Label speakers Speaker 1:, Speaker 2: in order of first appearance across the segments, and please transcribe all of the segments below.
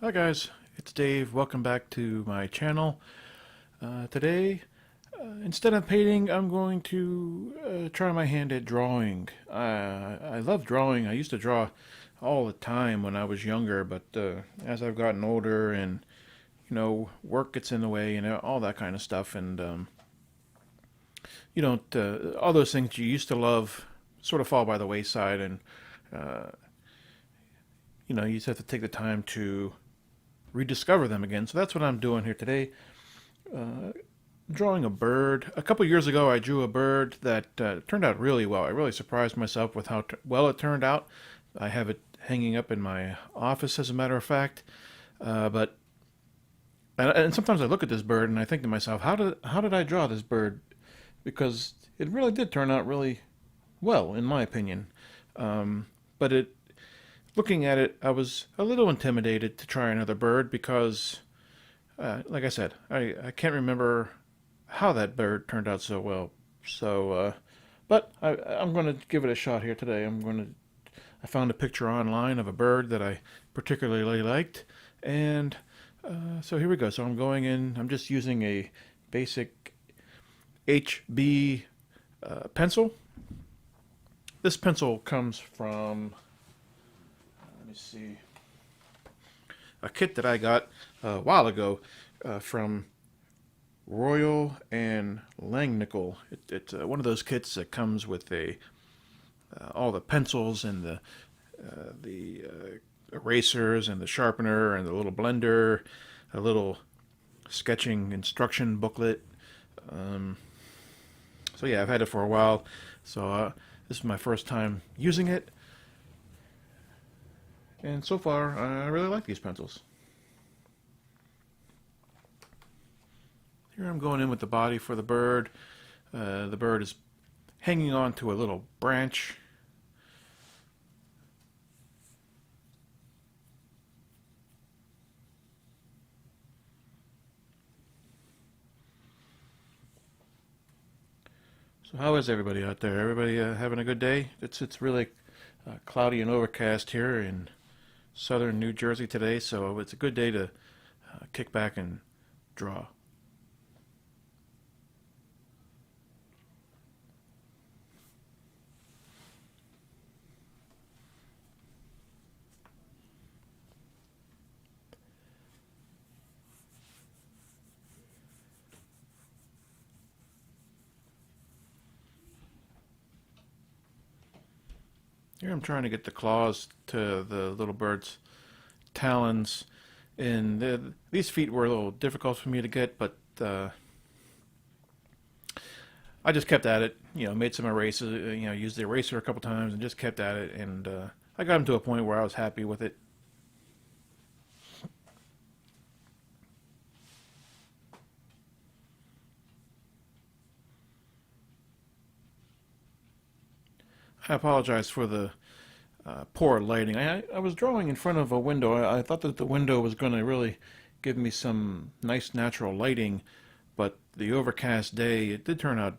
Speaker 1: Hi guys, it's Dave. Welcome back to my channel. Today, instead of painting, I'm going to try my hand at drawing. I love drawing. I used to draw all the time when I was younger, but as I've gotten older and work gets in the way and all that kind of stuff, and you don't all those things you used to love sort of fall by the wayside, and uh, you just have to take the time to rediscover them again. So that's what I'm doing here today. Drawing a bird. A couple years ago, I drew a bird that turned out really well. I really surprised myself with how well it turned out. I have it hanging up in my office, as a matter of fact. But and sometimes I look at this bird and I think to myself, how did I draw this bird? Because it really did turn out really well, in my opinion. But looking at it, I was a little intimidated to try another bird because, like I said, I can't remember how that bird turned out so well. So, but I'm going to give it a shot here today. I found a picture online of a bird that I particularly liked, and so here we go. So I'm going in. I'm just using a basic HB pencil. This pencil comes from, let me see, a kit that I got a while ago from Royal and Langnickel. It's one of those kits that comes with all the pencils and the erasers and the sharpener and the little blender, a little sketching instruction booklet. Um, so yeah, I've had it for a while. So this is my first time using it, and so far I really like these pencils. Here I'm going in with the body for the bird. The bird is hanging on to a little branch. So how is everybody out there? Everybody having a good day? It's really cloudy and overcast here in southern New Jersey today, so it's a good day to kick back and draw. Here I'm trying to get the claws to the little bird's talons, and these feet were a little difficult for me to get, but I just kept at it. Made some erasers. Used the eraser a couple times and just kept at it, and I got them to a point where I was happy with it. I apologize for the poor lighting. I was drawing in front of a window. I thought that the window was going to really give me some nice natural lighting, but the overcast day, it did turn out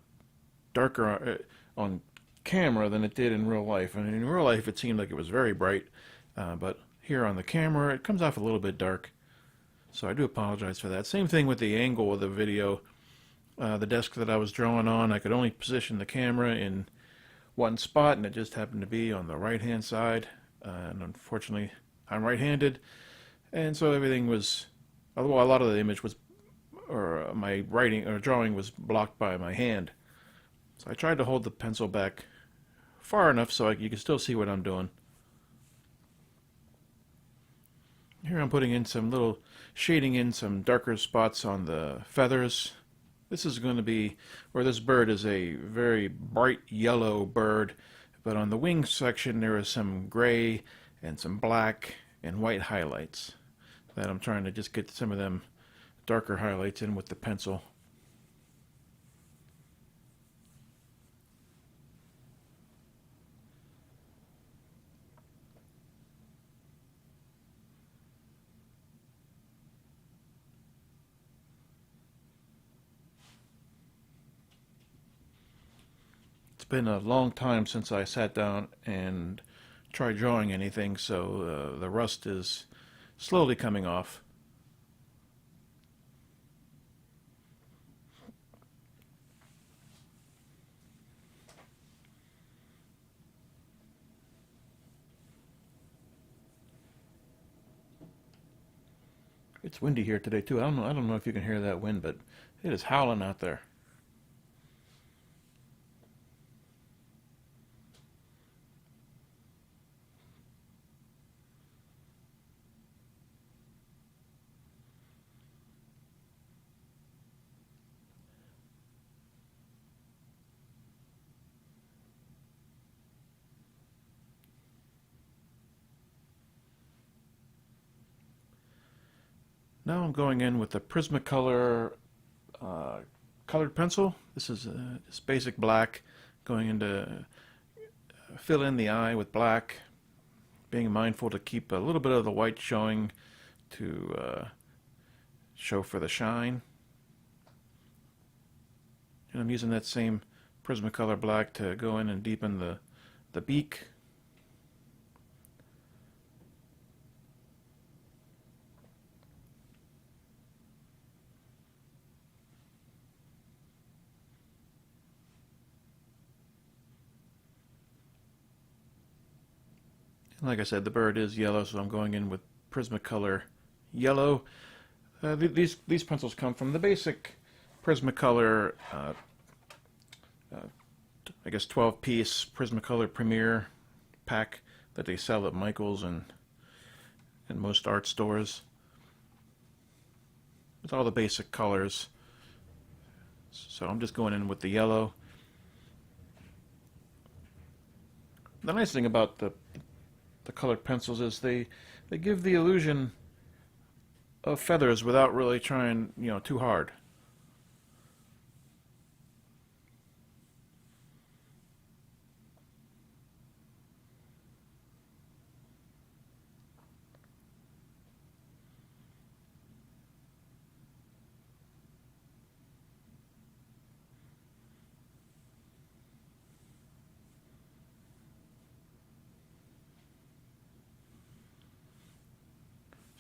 Speaker 1: darker on camera than it did in real life. And in real life, it seemed like it was very bright, but here on the camera, it comes off a little bit dark. So I do apologize for that. Same thing with the angle of the video. The desk that I was drawing on, I could only position the camera in one spot, and it just happened to be on the right hand side. And unfortunately, I'm right handed, and so everything was, although a lot of the image was, or my writing or drawing was blocked by my hand. So I tried to hold the pencil back far enough so you can still see what I'm doing. Here I'm putting in some little, shading in some darker spots on the feathers. This is going to be, or this bird is a very bright yellow bird, but on the wing section there is some gray and some black and white highlights that I'm trying to just get some of them darker highlights in with the pencil. It's been a long time since I sat down and tried drawing anything, so the rust is slowly coming off. It's windy here today too. I don't know if you can hear that wind, but it is howling out there. Now I'm going in with the Prismacolor colored pencil. This is this basic black, going into fill in the eye with black, being mindful to keep a little bit of the white showing to show for the shine. And I'm using that same Prismacolor black to go in and deepen the beak. Like I said, the bird is yellow, so I'm going in with Prismacolor yellow. These pencils come from the basic Prismacolor, I guess 12-piece Prismacolor Premier pack that they sell at Michael's and most art stores. With all the basic colors. So I'm just going in with the yellow. The nice thing about the colored pencils is they give the illusion of feathers without really trying, too hard.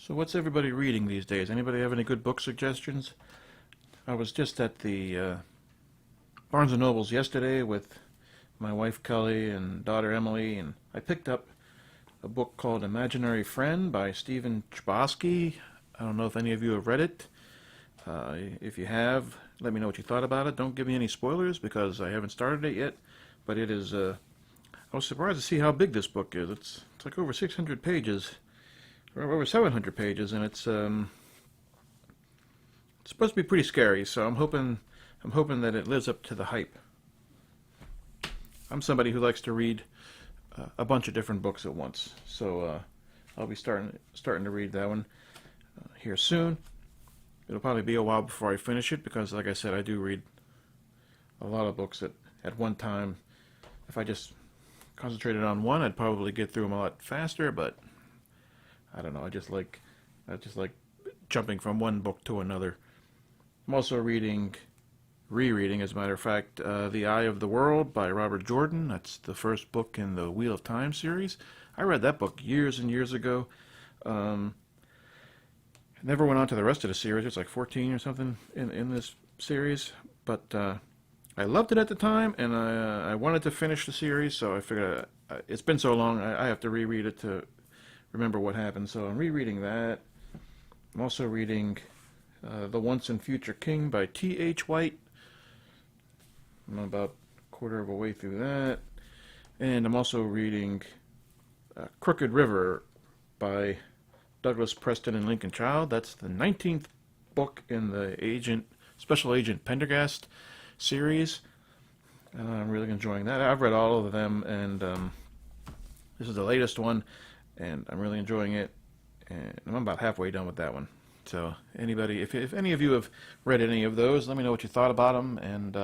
Speaker 1: So what's everybody reading these days? Anybody have any good book suggestions? I was just at the Barnes & Nobles yesterday with my wife Kelly and daughter Emily, and I picked up a book called Imaginary Friend by Stephen Chbosky. I don't know if any of you have read it. If you have, let me know what you thought about it. Don't give me any spoilers because I haven't started it yet, but it is, I was surprised to see how big this book is. It's like over 600 pages. Over 700 pages, and it's supposed to be pretty scary. So I'm hoping that it lives up to the hype. I'm somebody who likes to read a bunch of different books at once, so I'll be starting to read that one here soon. It'll probably be a while before I finish it because, like I said, I do read a lot of books at one time. If I just concentrated on one, I'd probably get through them a lot faster, but I don't know. I just like jumping from one book to another. I'm also rereading, as a matter of fact, The Eye of the World by Robert Jordan. That's the first book in the Wheel of Time series. I read that book years and years ago. Never went on to the rest of the series. It's like 14 or something in this series. But I loved it at the time, and I wanted to finish the series, so I figured it's been so long, I have to reread it to remember what happened. So I'm rereading that. I'm also reading The Once and Future King by T.H. White. I'm about a quarter of a way through that. And I'm also reading Crooked River by Douglas Preston and Lincoln Child. That's the 19th book in the Special Agent Pendergast series. I'm really enjoying that. I've read all of them, and this is the latest one. And I'm really enjoying it, and I'm about halfway done with that one. So anybody, if any of you have read any of those, let me know what you thought about them, and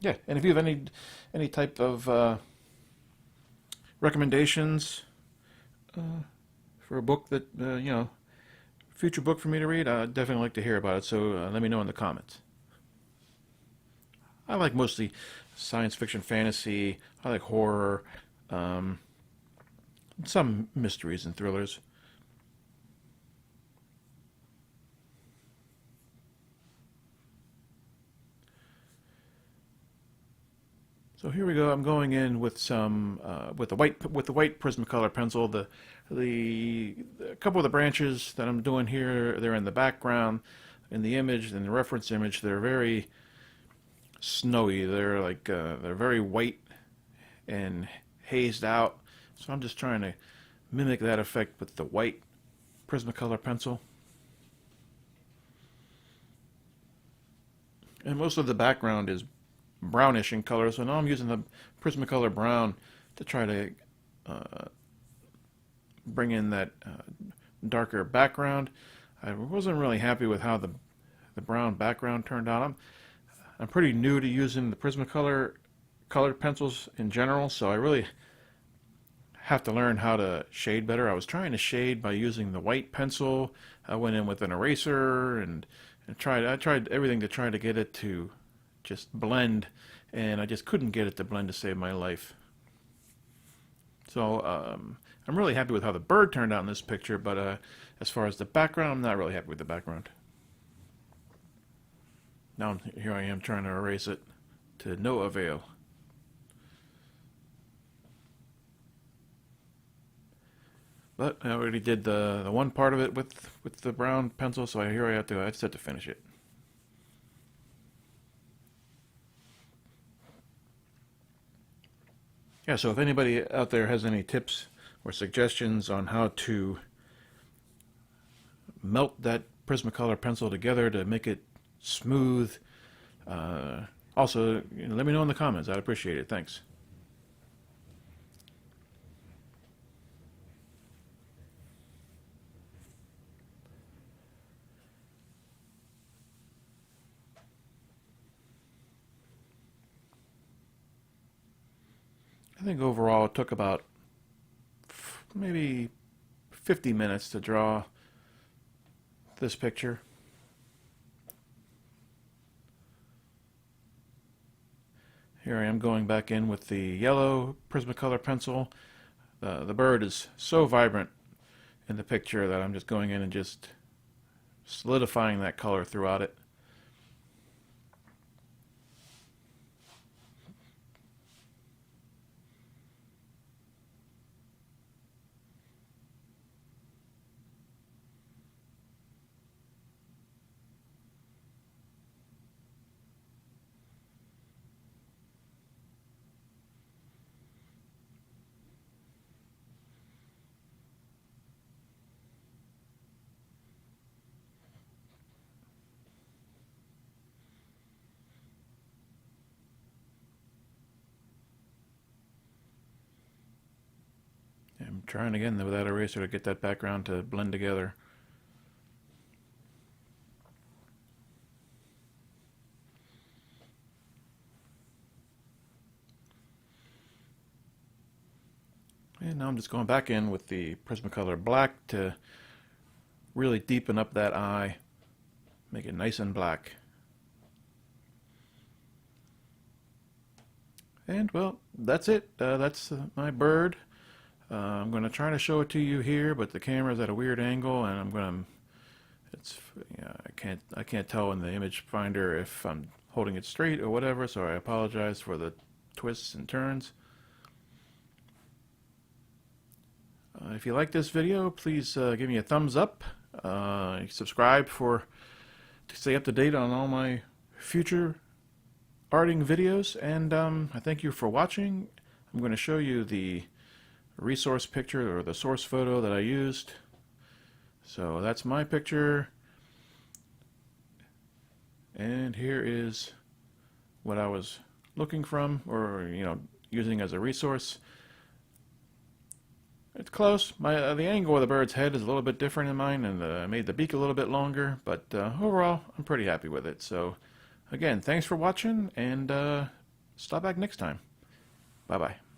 Speaker 1: yeah, and if you have any type of recommendations for a book that future book for me to read, I'd definitely like to hear about it. So let me know in the comments. I like mostly science fiction, fantasy. I like horror. Some mysteries and thrillers. So here we go. I'm going in with some with the white Prismacolor pencil. A couple of the branches that I'm doing here, they're in the background in the image, in the reference image. They're very snowy. They're like they're very white and hazed out. So I'm just trying to mimic that effect with the white Prismacolor pencil. And most of the background is brownish in color, so now I'm using the Prismacolor brown to try to bring in that darker background. I wasn't really happy with how the brown background turned out. I'm pretty new to using the Prismacolor colored pencils in general, so I really have to learn how to shade better. I was trying to shade by using the white pencil. I went in with an eraser and I tried everything to try to get it to just blend, and I just couldn't get it to blend to save my life. So I'm really happy with how the bird turned out in this picture, but as far as the background, I'm not really happy with the background. Now here I am trying to erase it to no avail. But I already did the one part of it with the brown pencil, so here I just have to finish it. Yeah, so if anybody out there has any tips or suggestions on how to melt that Prismacolor pencil together to make it smooth, also let me know in the comments. I'd appreciate it. Thanks. I think overall it took about maybe 50 minutes to draw this picture. Here I am going back in with the yellow Prismacolor pencil. The bird is so vibrant in the picture that I'm just going in and just solidifying that color throughout it. I'm trying again with that eraser to get that background to blend together. And now I'm just going back in with the Prismacolor black to really deepen up that eye, make it nice and black. And well, that's it. That's my bird. I'm going to try to show it to you here, but the camera's at a weird angle, and I can't tell in the image finder if I'm holding it straight or whatever, so I apologize for the twists and turns. If you like this video, please give me a thumbs up. Subscribe to stay up to date on all my future arting videos, and I thank you for watching. I'm going to show you the resource picture or the source photo that I used. So that's my picture, and here is what I was looking from, or using as a resource. It's close. The angle of the bird's head is a little bit different in mine, and I made the beak a little bit longer, but overall I'm pretty happy with it. So again, thanks for watching, and stop back next time. Bye bye.